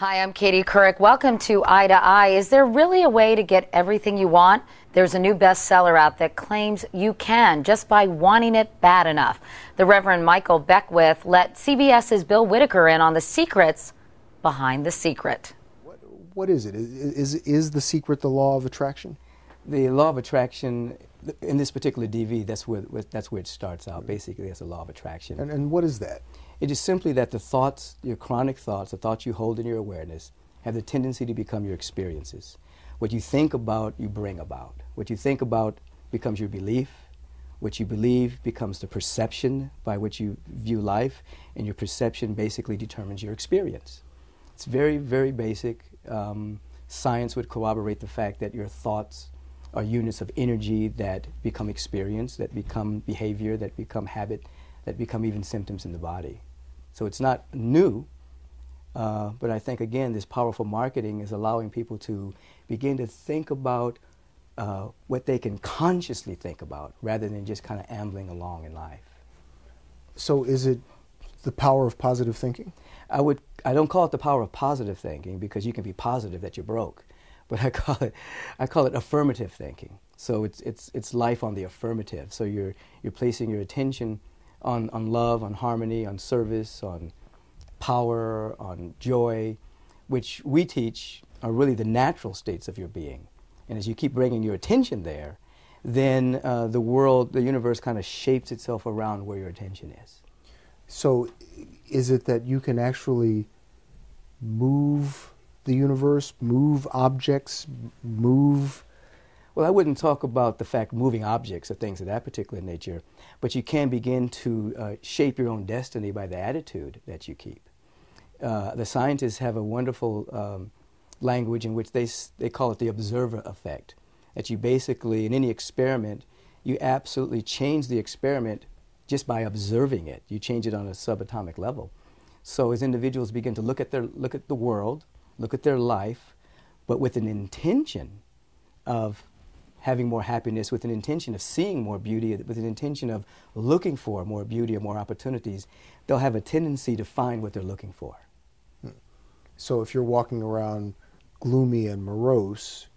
Hi, I'm Katie Couric. Welcome to Eye to Eye. Is there really a way to get everything you want? There's a new bestseller out that claims you can just by wanting it bad enough. The Reverend Michael Beckwith let CBS's Bill Whitaker in on the secrets behind the secret. What is it? Is the secret the law of attraction? The law of attraction, in this particular DV, that's where it starts out. Basically, it's a law of attraction. And what is that? It is simply that the thoughts, your chronic thoughts, the thoughts you hold in your awareness, have the tendency to become your experiences. What you think about, you bring about. What you think about becomes your belief. What you believe becomes the perception by which you view life, and your perception basically determines your experience. It's very, very basic. Science would corroborate the fact that your thoughts are units of energy that become experience, that become behavior, that become habit, that become even symptoms in the body. So it's not new, but I think, again, this powerful marketing is allowing people to begin to think about what they can consciously think about rather than just kind of ambling along in life. So is it the power of positive thinking? I don't call it the power of positive thinking, because you can be positive that you're broke, but I call it affirmative thinking. So it's life on the affirmative. So you're placing your attention on love, on harmony, on service, on power, on joy, which we teach are really the natural states of your being. And as you keep bringing your attention there, then the world, the universe kind of shapes itself around where your attention is. So is it that you can actually move the universe, move objects, move? Well, I wouldn't talk about the fact moving objects or things of that particular nature, but you can begin to shape your own destiny by the attitude that you keep. The scientists have a wonderful language in which they call it the observer effect, that you basically, in any experiment, you absolutely change the experiment just by observing it. You change it on a subatomic level. So as individuals begin to look at the world, look at their life, but with an intention of having more happiness, with an intention of seeing more beauty, with an intention of looking for more beauty or more opportunities, they'll have a tendency to find what they're looking for. So if you're walking around gloomy and morose,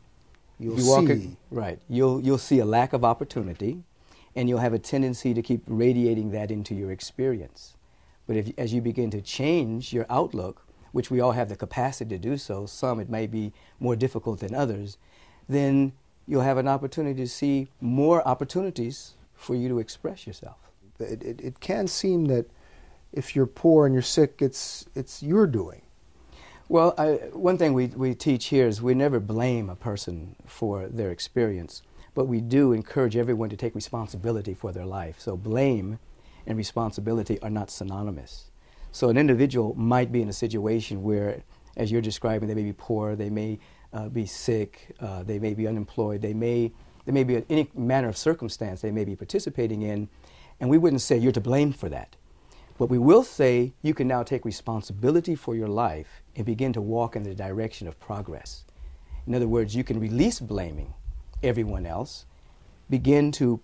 you'll see a lack of opportunity, and you'll have a tendency to keep radiating that into your experience. But as you begin to change your outlook, which we all have the capacity to do so, some it may be more difficult than others, then you'll have an opportunity to see more opportunities for you to express yourself. It can seem that if you're poor and you're sick, it's your doing. Well, one thing we teach here is we never blame a person for their experience, but we do encourage everyone to take responsibility for their life. So blame and responsibility are not synonymous. So an individual might be in a situation where, as you're describing, they may be poor, they may be sick, they may be unemployed, there may be any manner of circumstance they may be participating in, and we wouldn't say you're to blame for that. But we will say you can now take responsibility for your life and begin to walk in the direction of progress. In other words, you can release blaming everyone else, begin to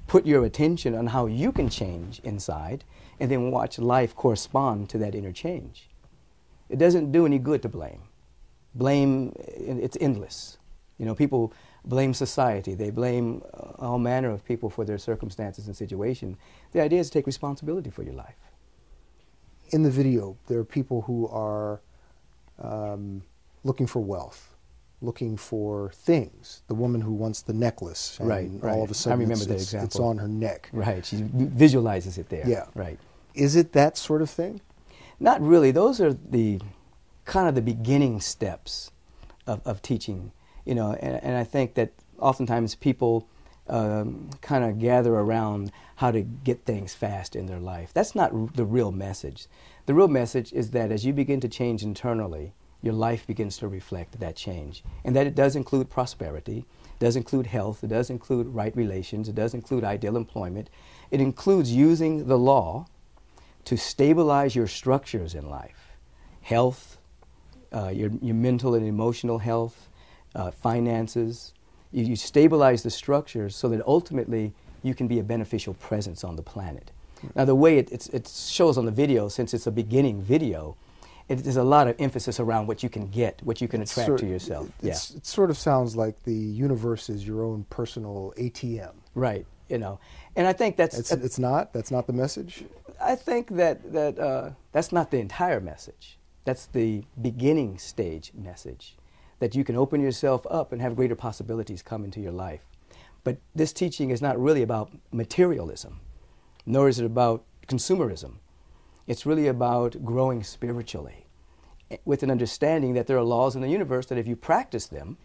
put your attention on how you can change inside, and then watch life correspond to that inner change. It doesn't do any good to blame. Blame, it's endless. You know, people blame society. They blame all manner of people for their circumstances and situation. The idea is to take responsibility for your life. In the video, there are people who are looking for wealth, looking for things. The woman who wants the necklace, and right. all of a sudden I remember that example. It's on her neck. Right, she visualizes it there. Yeah. Right. Is it that sort of thing? Not really. Those are the kind of the beginning steps of teaching, you know, and I think that oftentimes people kind of gather around how to get things fast in their life. That's not the real message. The real message is that as you begin to change internally, your life begins to reflect that change. And that it does include prosperity, it does include health, it does include right relations, it does include ideal employment. It includes using the law to stabilize your structures in life. Health, your mental and emotional health, finances. You stabilize the structures so that ultimately you can be a beneficial presence on the planet. Now the way it shows on the video, since it's a beginning video, there's a lot of emphasis around what you can get, what you can attract to yourself. It sort of sounds like the universe is your own personal ATM. Right, you know. And I think that's not the message? I think that's not the entire message. That's the beginning stage message, that you can open yourself up and have greater possibilities come into your life. But this teaching is not really about materialism, nor is it about consumerism. It's really about growing spiritually, with an understanding that there are laws in the universe that if you practice them,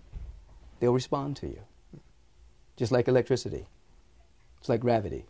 they'll respond to you. Just like electricity. It's like gravity.